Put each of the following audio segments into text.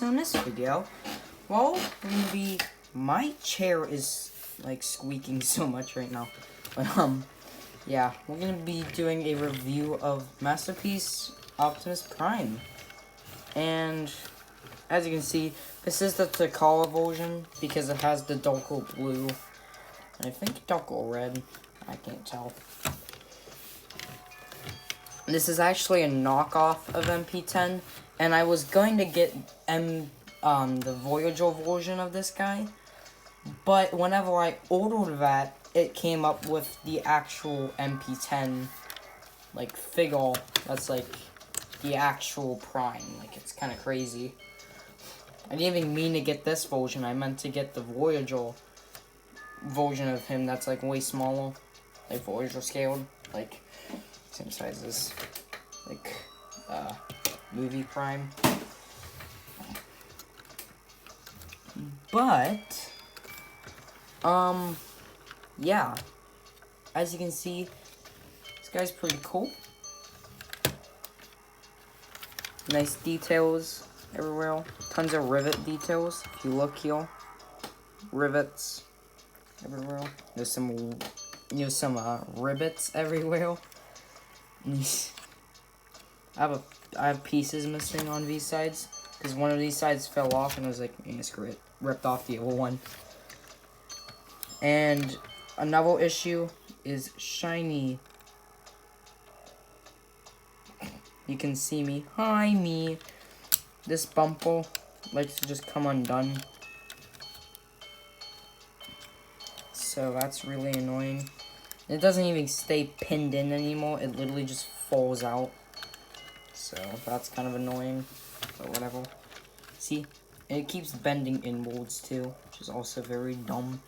So in this video, well, my chair is like squeaking so much right now. But yeah, we're gonna be doing a review of Masterpiece Optimus Prime. And as you can see, this is the Takala version because it has the darker blue. And I think darker red. I can't tell. This is actually a knockoff of MP10, and I was going to get the Voyager version of this guy, but whenever I ordered that, it came up with the actual MP10, like, figure that's, like, the actual Prime. Like, it's kind of crazy. I didn't even mean to get this version. I meant to get the Voyager version of him that's, like, way smaller, like, Voyager scaled, like, same size as, like, movie Prime. But, yeah. As you can see, this guy's pretty cool. Nice details everywhere. Tons of rivet details. If you look here, rivets everywhere. There's some rivets everywhere. I have pieces missing on these sides because one of these sides fell off and I was like, screw it, ripped off the other one. And another issue is shiny. You can see me. Hi, me. This bumper likes to just come undone. So that's really annoying. It doesn't even stay pinned in anymore. It literally just falls out. So that's kind of annoying. But whatever. See? It keeps bending inwards too, which is also very dumb.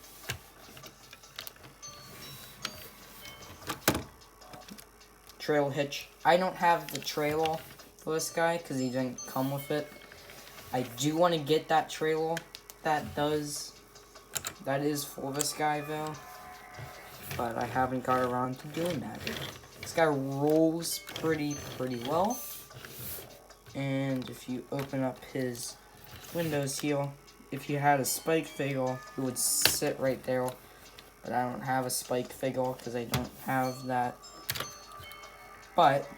Trail hitch. I don't have the trailer for this guy because he didn't come with it. I do want to get that trailer that is for this guy though. But I haven't got around to doing that. This guy rolls pretty well. And if you open up his windows here, if you had a spike figure, it would sit right there. But I don't have a spike figure because I don't have that. But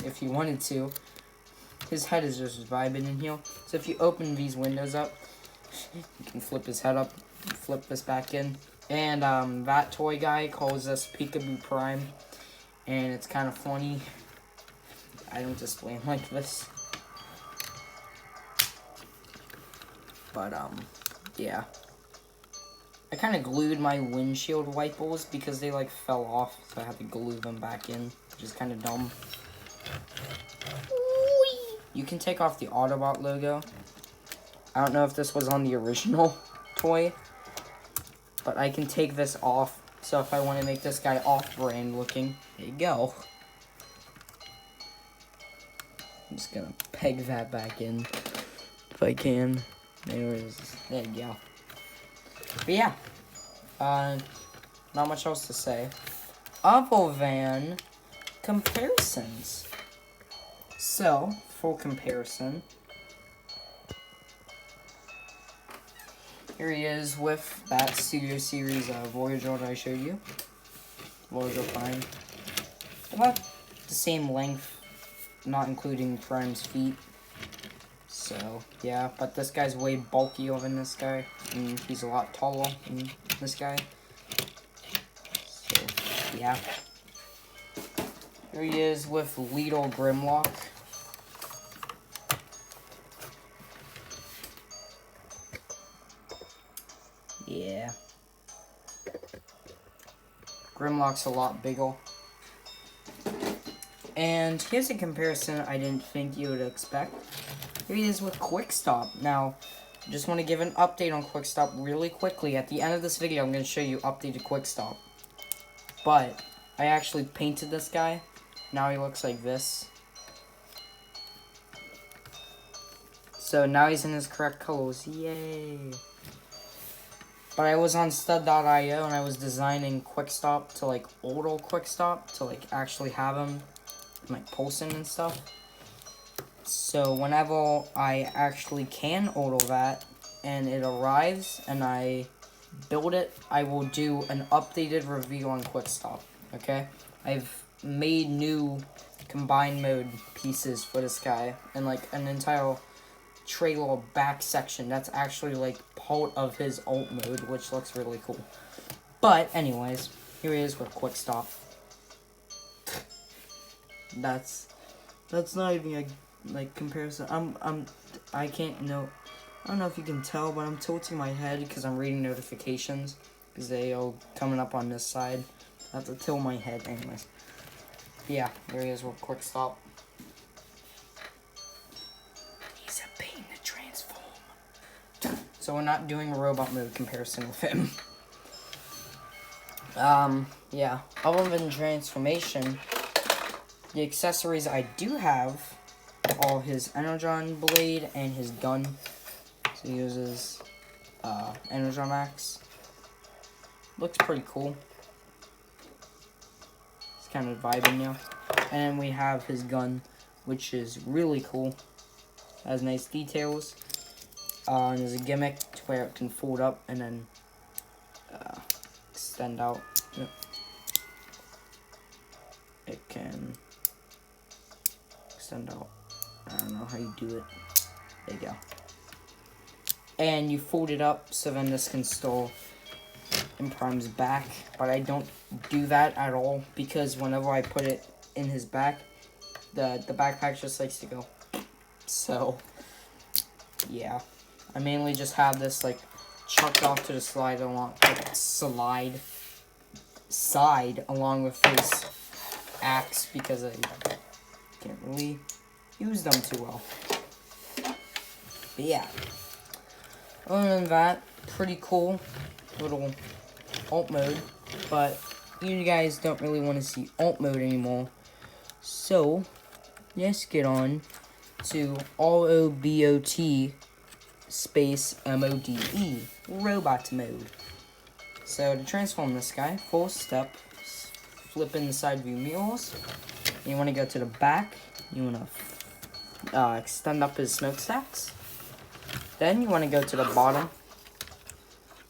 if you wanted to, his head is just vibing in here. So if you open these windows up, you can flip his head up, flip this back in. And that toy guy calls us Peekaboo Prime. And it's kind of funny. I don't display him like this. But, yeah. I kind of glued my windshield wipers because they, like, fell off. So I had to glue them back in, which is kind of dumb. You can take off the Autobot logo. I don't know if this was on the original toy. But I can take this off. So if I want to make this guy off-brand looking, there you go. I'm just going to peg that back in if I can. There you go. But yeah, not much else to say other than comparisons. So, for comparison, here he is with that Studio Series Voyager that I showed you. Voyager Prime. About the same length, not including Prime's feet. So, yeah, but this guy's way bulkier than this guy, and he's a lot taller than this guy. So, yeah. Here he is with Little Grimlock. Yeah. Grimlock's a lot bigger. And here's a comparison I didn't think you would expect. Here he is with Quick Stop. Now, just want to give an update on Quick Stop really quickly. At the end of this video, I'm going to show you updated Quick Stop. But I actually painted this guy. Now he looks like this. So now he's in his correct colors. Yay! But I was on stud.io and I was designing Quick Stop to like older Quick Stop to like actually have him like pulsing and stuff. So whenever I actually can order that and it arrives and I build it, I will do an updated review on Quick Stop. Okay, I've made new combined mode pieces for this guy and like an entire trailer back section that's actually like part of his alt mode, which looks really cool. But anyways, here he is with Quick Stop. That's not even a like comparison. I can't know. I don't know if you can tell, but I'm tilting my head because I'm reading notifications because they are coming up on this side. I have to tilt my head anyways. Yeah, there he is with Quick Stop. He's a pain to transform. So we're not doing a robot mode comparison with him. Yeah. Other than transformation, the accessories I do have are his Energon Blade and his gun. So he uses Energon Axe. Looks pretty cool. It's kind of vibing now. And then we have his gun, which is really cool. Has nice details. And there's a gimmick to where it can fold up and then extend out. Yep. It can extend out. I don't know how you do it. There you go. And you fold it up so then this can store in Prime's back. But I don't do that at all because whenever I put it in his back, the backpack just likes to go. So, yeah. I mainly just have this like chucked off to the side along with his axe because I can't really use them too well. But yeah. Other than that, pretty cool little alt mode, but you guys don't really want to see alt mode anymore. So let's get on to ROBOT space MODE, robot mode. So to transform this guy, first step, flip in the side view mirrors. You want to go to the back. You want to extend up his smokestacks. Then you want to go to the bottom.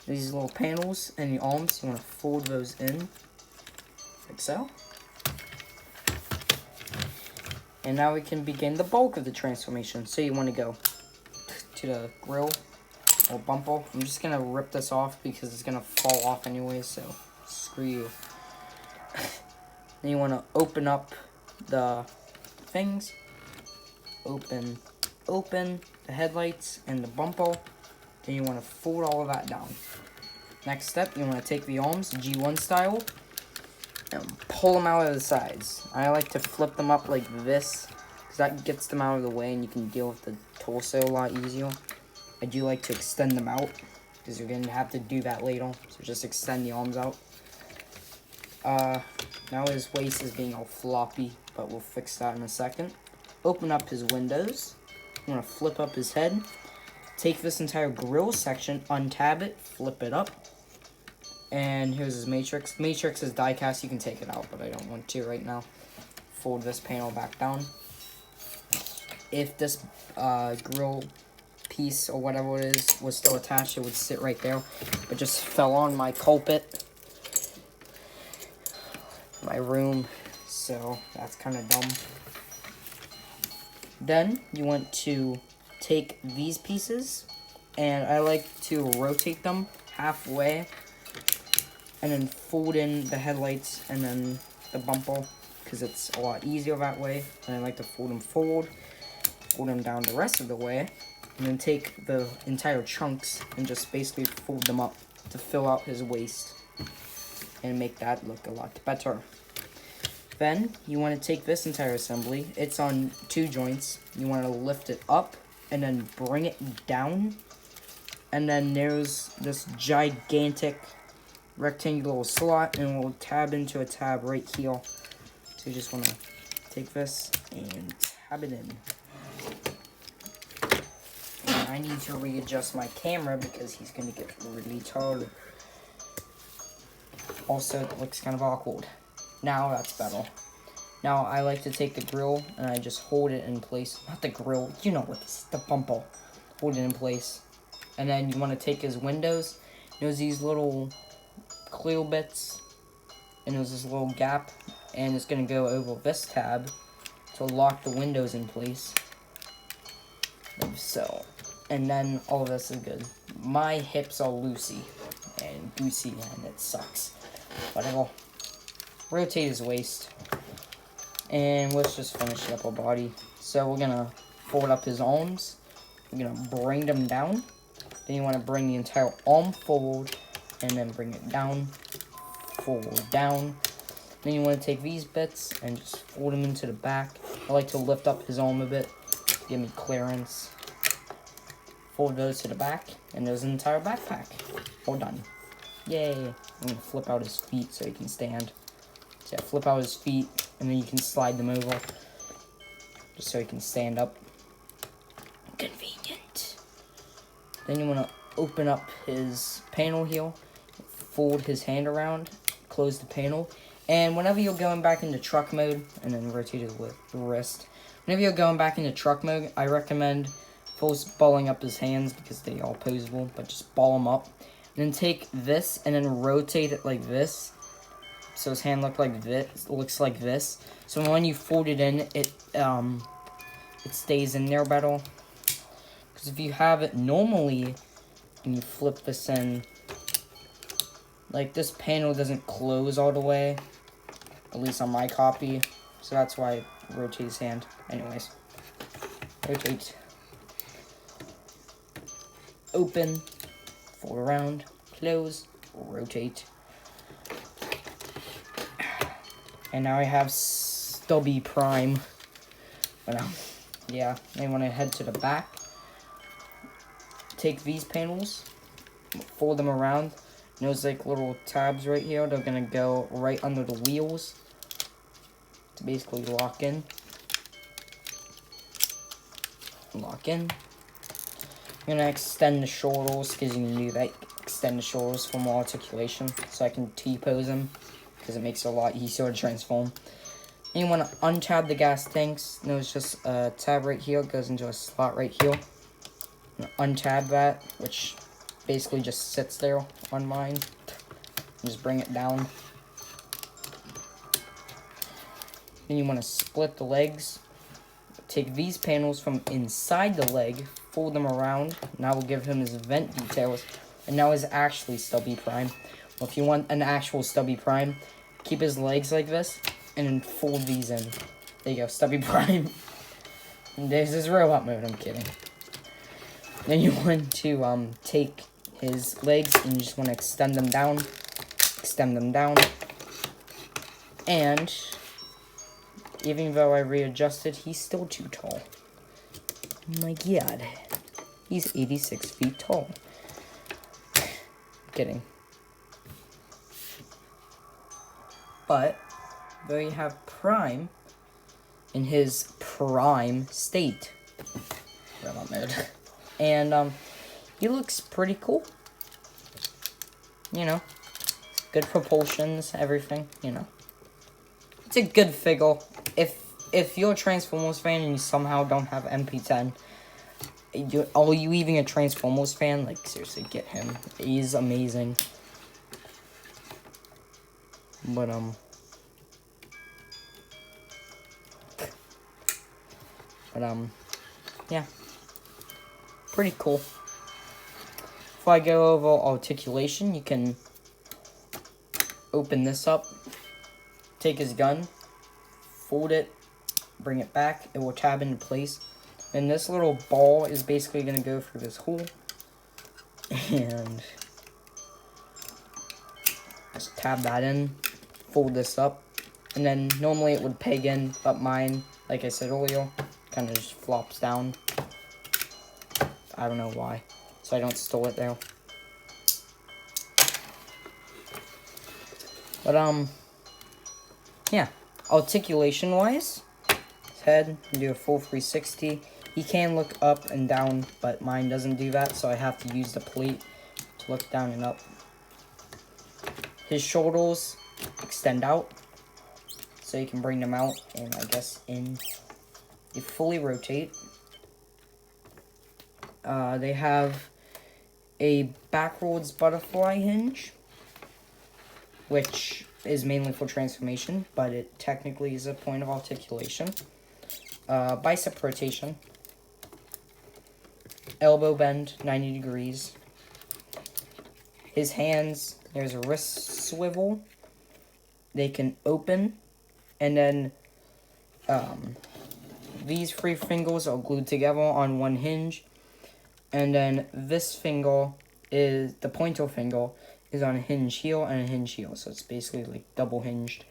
These little panels and the arms, you want to fold those in, like so. And now we can begin the bulk of the transformation. So you want to go to the grill or bumper. I'm just going to rip this off because it's going to fall off anyway, so screw you. Then you want to open up the things. Open the headlights and the bumper. Then you want to fold all of that down. Next step, you want to take the arms, G1 style, and pull them out of the sides. I like to flip them up like this, because that gets them out of the way and you can deal with the torso a lot easier. I do like to extend them out, because you're going to have to do that later, so just extend the arms out. Now his waist is being all floppy, but we'll fix that in a second. Open up his windows. You want to flip up his head. Take this entire grill section, untab it, flip it up. And here's his matrix. Matrix is die cast, you can take it out, but I don't want to right now. Fold this panel back down. If this grill piece or whatever it is was still attached, it would sit right there. But just fell on my carpet. My room, so that's kind of dumb. Then you want to take these pieces, and I like to rotate them halfway, and then fold in the headlights and then the bumper, because it's a lot easier that way. And I like to fold them forward, fold them down the rest of the way, and then take the entire chunks and just basically fold them up to fill out his waist and make that look a lot better. Then you want to take this entire assembly. It's on 2 joints. You want to lift it up and then bring it down. And then there's this gigantic rectangular slot, and we'll tab into a tab right here. So you just want to take this and tab it in. And I need to readjust my camera because he's going to get really tall. Also, it looks kind of awkward. Now that's better. Now, I like to take the grill, and I just hold it in place. Not the grill, you know what this is, the bumper. Hold it in place. And then you want to take his windows. There's these little clear bits, and there's this little gap, and it's going to go over this tab to lock the windows in place. Like so. And then all this is good. My hips are loosey and goosey, and it sucks. But I'll rotate his waist. And let's just finish up our body. So we're going to fold up his arms. We're going to bring them down. Then you want to bring the entire arm forward. And then bring it down. Forward, down. Then you want to take these bits and just fold them into the back. I like to lift up his arm a bit to give me clearance. Fold those to the back. And there's an entire backpack. All done. Yay. I'm going to flip out his feet so he can stand. So yeah, flip out his feet. And then you can slide them over. Just so he can stand up. Convenient. Then you want to open up his panel here. Fold his hand around. Close the panel. And whenever you're going back into truck mode. And then rotate it with the wrist. Whenever you're going back into truck mode, I recommend first balling up his hands. Because they are posable. But just ball them up. And then take this and then rotate it like this. So his hand looks like this. So when you fold it in, it stays in there better. Because if you have it normally, and you flip this in, like this panel doesn't close all the way. At least on my copy. So that's why I rotate his hand. Anyways. Rotate. Open. Fold around. Close. Rotate. And now I have Stubby Prime. But yeah, I want to head to the back. Take these panels, fold them around. And there's like little tabs right here. They're gonna go right under the wheels to basically lock in. Lock in. I'm gonna extend the shoulders because you can do that. Extend the shoulders for more articulation, so I can T-pose them. Because it makes it a lot easier to transform. And you want to untab the gas tanks. There's just a tab right here. It goes into a slot right here. Untab that, which basically just sits there on mine. Just bring it down. Then you want to split the legs. Take these panels from inside the leg. Fold them around. Now we'll give him his vent details. And now is actually Stubby Prime. Well, if you want an actual Stubby Prime, keep his legs like this, and then fold these in. There you go, Stubby Prime. There's his robot mode, I'm kidding. Then you want to take his legs, and you just want to extend them down. Extend them down. And, even though I readjusted, he's still too tall. Oh my god. He's 86 feet tall. I'm kidding. But there you have Prime in his prime state. Robot mode. And he looks pretty cool. You know, good proportions, everything. You know, it's a good figure. If you're a Transformers fan and you somehow don't have MP10, are you even a Transformers fan? Like seriously, get him. He's amazing. But, yeah. Pretty cool. If I go over articulation, you can open this up, take his gun, fold it, bring it back, it will tab into place. And this little ball is basically going to go through this hole. And just tab that in. Fold this up, and then normally it would peg in, but mine, like I said earlier, kind of just flops down. I don't know why, so I don't store it there. But yeah, articulation wise, his head, do a full 360. He can look up and down, but mine doesn't do that, so I have to use the plate to look down and up. His shoulders extend out, so you can bring them out, and I guess they fully rotate. They have a backwards butterfly hinge, which is mainly for transformation, but it technically is a point of articulation. Bicep rotation. Elbow bend, 90 degrees. His hands, there's a wrist swivel. They can open, and then these three fingers are glued together on one hinge, and then this finger is, the pointer finger, is on a hinge heel and a hinge heel, so it's basically like double hinged.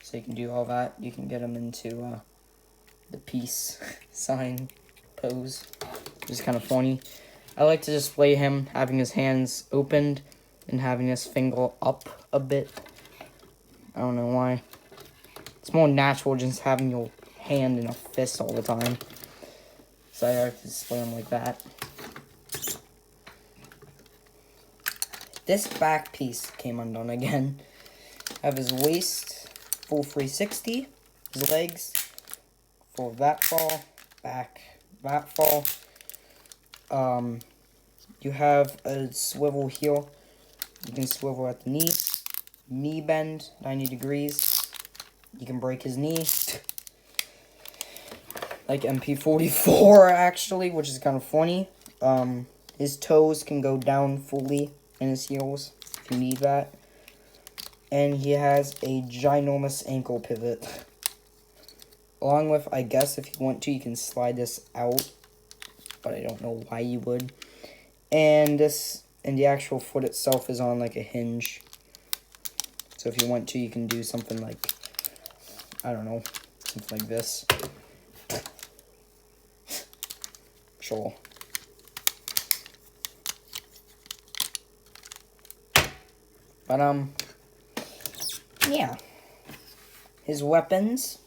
So you can do all that. You can get them into the peace sign pose, which is kind of funny. I like to display him having his hands opened and having his finger up a bit. I don't know why. It's more natural just having your hand in a fist all the time. So I like to display him like that. This back piece came undone again. I have his waist, full 360. His legs, full that fall. Back, that fall. You have a swivel heel. You can swivel at the knee. Knee bend, 90 degrees. You can break his knee. Like MP44, actually, which is kind of funny. His toes can go down fully in his heels, if you need that. And he has a ginormous ankle pivot. Along with, I guess, if you want to, you can slide this out. But I don't know why you would. And the actual foot itself is on, like, a hinge. So if you want to, you can do something like, I don't know, something like this. Sure. But, yeah. His weapons,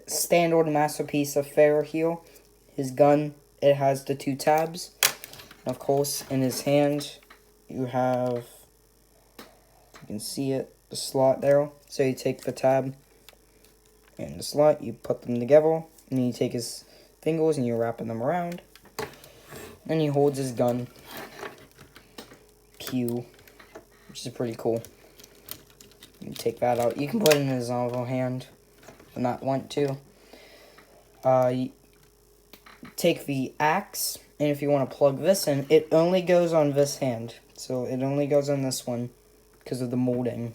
standard masterpiece of Fair heel. His gun, it has the 2 tabs. Of course, in his hand, you have, you can see it, the slot there. So you take the tab and the slot, you put them together, and then you take his fingers and you're wrapping them around. And he holds his gun. Pew. Which is pretty cool. You can take that out. You can put it in his other hand if you not want to. You take the axe, and if you want to plug this in, it only goes on this hand. So it only goes on this one because of the molding.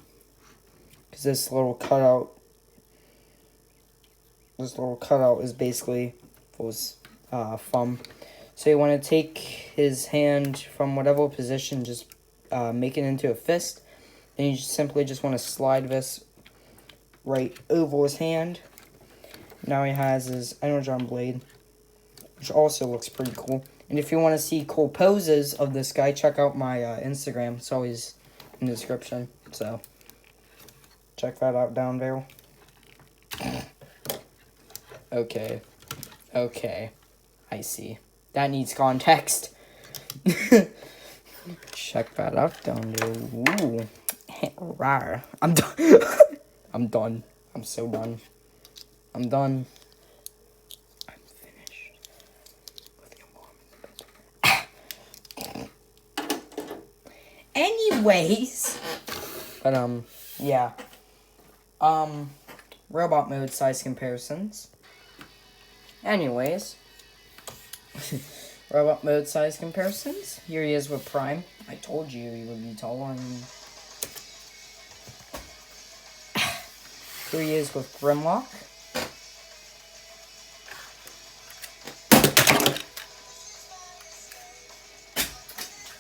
Because this little cutout is basically for his thumb. So you want to take his hand from whatever position, just make it into a fist. And you simply just want to slide this right over his hand. Now he has his Energon Blade, which also looks pretty cool. And if you want to see cool poses of this guy, check out my Instagram. It's always in the description. So, check that out down there. Okay. Okay. I see. That needs context. Check that out down there. Ooh. Rawr. I'm done. I'm done. I'm so done. I'm done. I'm finished with your mom. Anyways. But, yeah. Robot mode size comparisons. Anyways. Robot mode size comparisons. Here he is with Prime. I told you he would be taller. Here he is with Grimlock.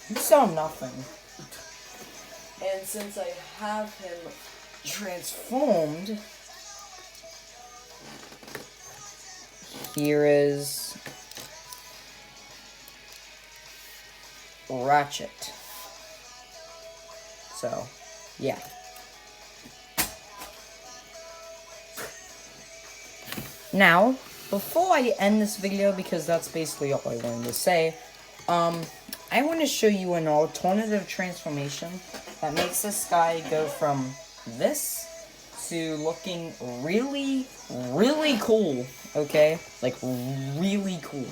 You saw nothing. And since I have him transformed, here is Ratchet. So, yeah. Now, before I end this video, because that's basically all I wanted to say, I want to show you an alternative transformation that makes this guy go from this to looking really, really cool, okay? Like, really cool.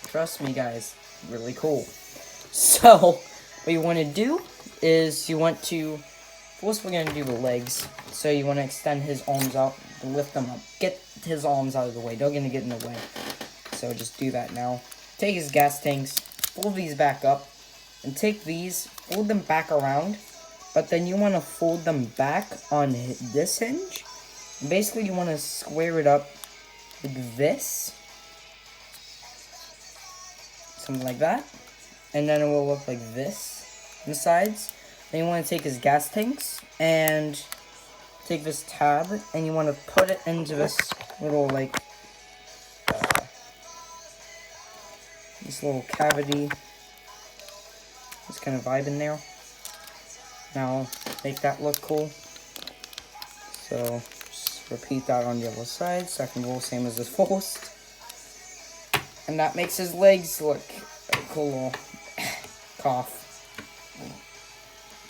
Trust me, guys, really cool. So, what you want to do is you want to, first we're going to do the legs. So you want to extend his arms out, lift them up. Get his arms out of the way, don't get in the way. So just do that now. Take his gas tanks, fold these back up, and take these, fold them back around, but then you want to fold them back on this hinge. And basically, you want to square it up like this. Something like that. And then it will look like this on the sides. Then you want to take his gas tanks and take this tab and you want to put it into this little, like, this little cavity. This kind of vibe in there. Now, make that look cool. So, just repeat that on the other side. Second roll, same as the first. And that makes his legs look a cool little cough.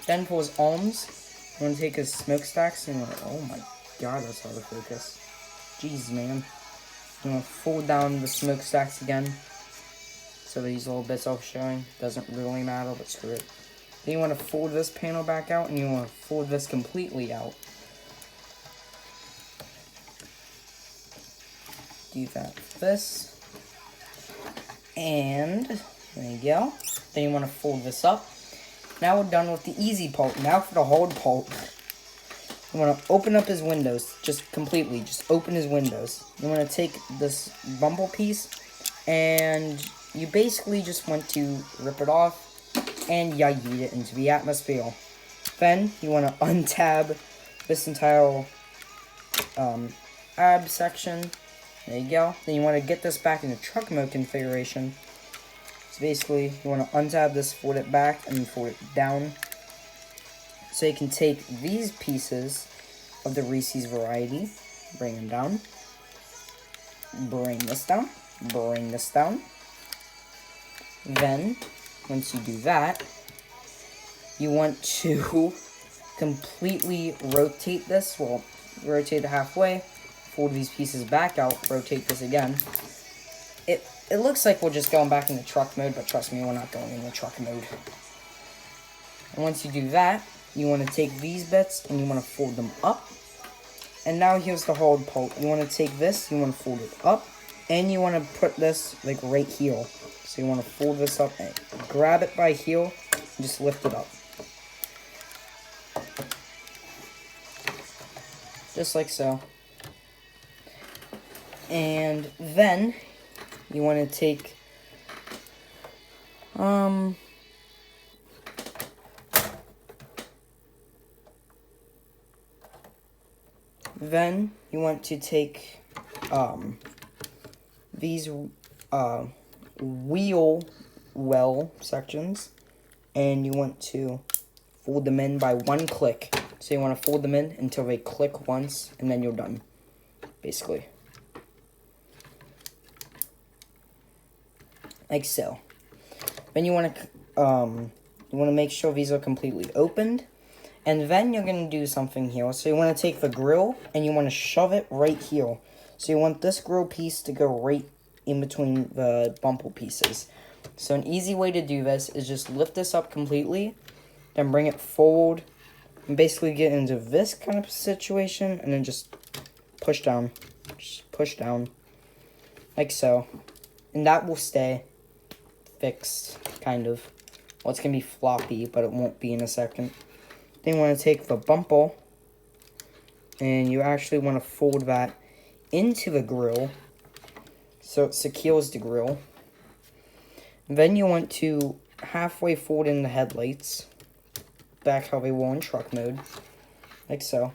Then for his arms, you want to take his smokestacks and like, oh my god, that's out of focus. Jeez, man. You want to fold down the smokestacks again. So these little bits off showing. Doesn't really matter, but screw it. Then you want to fold this panel back out, and you want to fold this completely out. Do that with this. And there you go. Then you want to fold this up. Now we're done with the easy part. Now for the hard part. You want to open up his windows, just completely. Just open his windows. You want to take this bumble piece, and you basically just want to rip it off, and yeet it into the atmosphere. Then you want to untab this entire ab section. There you go. Then you want to get this back into truck mode configuration. So basically, you want to untab this, fold it back, and fold it down. So you can take these pieces of the Reese's variety, bring them down, bring this down, bring this down. Then, once you do that, you want to completely rotate this. Well, rotate it halfway, fold these pieces back out, rotate this again. It looks like we're just going back into truck mode, but trust me, we're not going into truck mode. And once you do that, you want to take these bits and you want to fold them up. And now here's the hard part. You want to take this, you want to fold it up, and you want to put this like right here. So you want to fold this up and grab it by heel and just lift it up. Just like so. And then you want to take these wheel well sections, and you want to fold them in by one click. So you want to fold them in until they click once, and then you're done, basically. Like so. Then you want to make sure these are completely opened, and then you're going to do something here. So you want to take the grill and you want to shove it right here. So you want this grill piece to go right in between the bumper pieces. So an easy way to do this is just lift this up completely, then bring it forward, and basically get into this kind of situation, and then just push down. Just push down. Like so. And that will stay fixed, kind of. Well, it's going to be floppy, but it won't be in a second. Then you want to take the bumper, and you actually want to fold that into the grill, so it secures the grill. Then you want to halfway fold in the headlights, back how they were in truck mode, like so.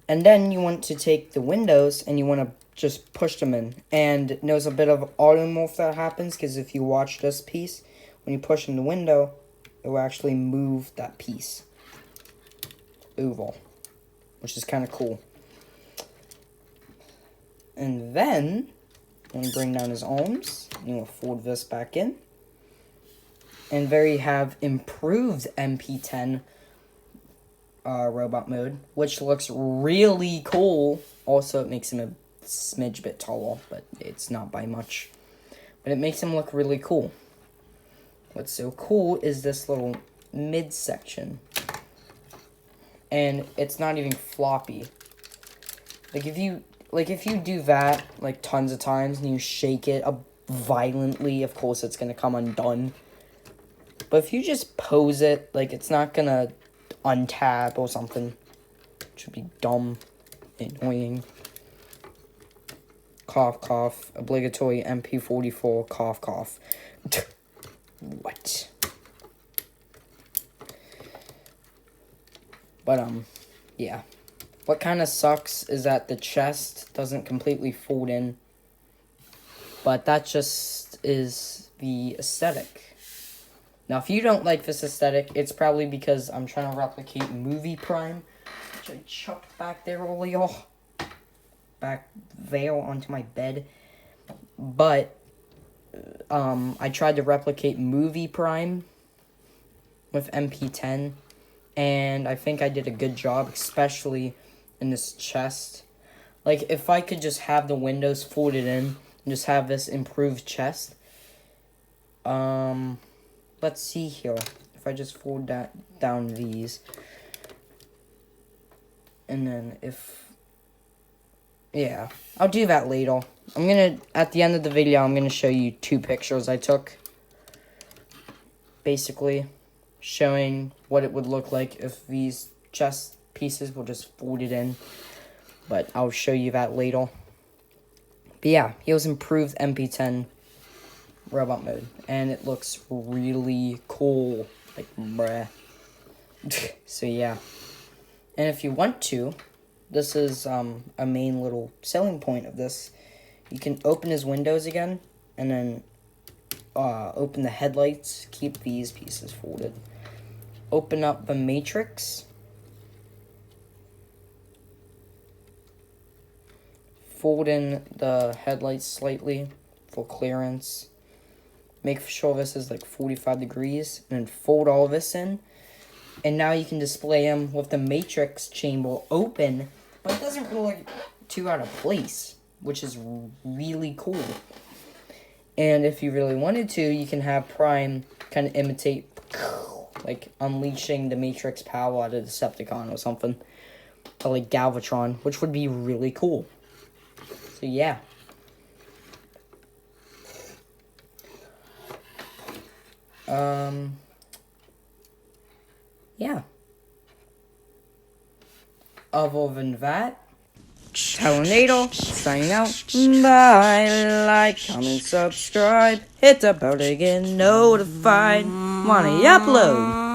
And then you want to take the windows, and you want to just push them in. And there's a bit of automorph that happens, because if you watch this piece, when you push in the window, it will actually move that piece over, which is kind of cool. And then, I'm going to bring down his arms, and we'll fold this back in. And there you have improved MP10 robot mode, which looks really cool. Also, it makes him a smidge bit taller, but it's not by much. But it makes him look really cool. What's so cool is this little midsection. And it's not even floppy. Like if you do that like tons of times and you shake it violently, of course it's gonna come undone. But if you just pose it, like it's not gonna untap or something. It should be dumb, annoying. Cough, cough. Obligatory MP44. Cough, cough. What? But, yeah. What kind of sucks is that the chest doesn't completely fold in. But that just is the aesthetic. Now, if you don't like this aesthetic, it's probably because I'm trying to replicate Movie Prime, which I chucked back there earlier. Back there onto my bed. But, I tried to replicate Movie Prime with MP10. And I think I did a good job, especially in this chest. Like, if I could just have the windows folded in and just have this improved chest. Let's see here. If I just fold down these. And then yeah, I'll do that later. At the end of the video, I'm gonna show you 2 pictures I took. Basically, showing what it would look like if these chest pieces were just folded in. But I'll show you that later. But yeah, here's improved MP10 robot mode. And it looks really cool. Like, bruh. So yeah. And if you want to, this is a main little selling point of this. You can open his windows again. And then open the headlights. Keep these pieces folded. Open up the matrix. Fold in the headlights slightly for clearance. Make sure this is like 45 degrees. And then fold all this in. And now you can display him with the matrix chamber open. But it doesn't really look too out of place. Which is really cool. And if you really wanted to, you can have Prime kind of imitate, like, unleashing the Matrix power out of the Decepticon or something. Or, like, Galvatron, which would be really cool. So, yeah. Yeah. Other than that, Tornado, signing out. Bye, like, comment, subscribe. Hit the bell to get notified when I upload.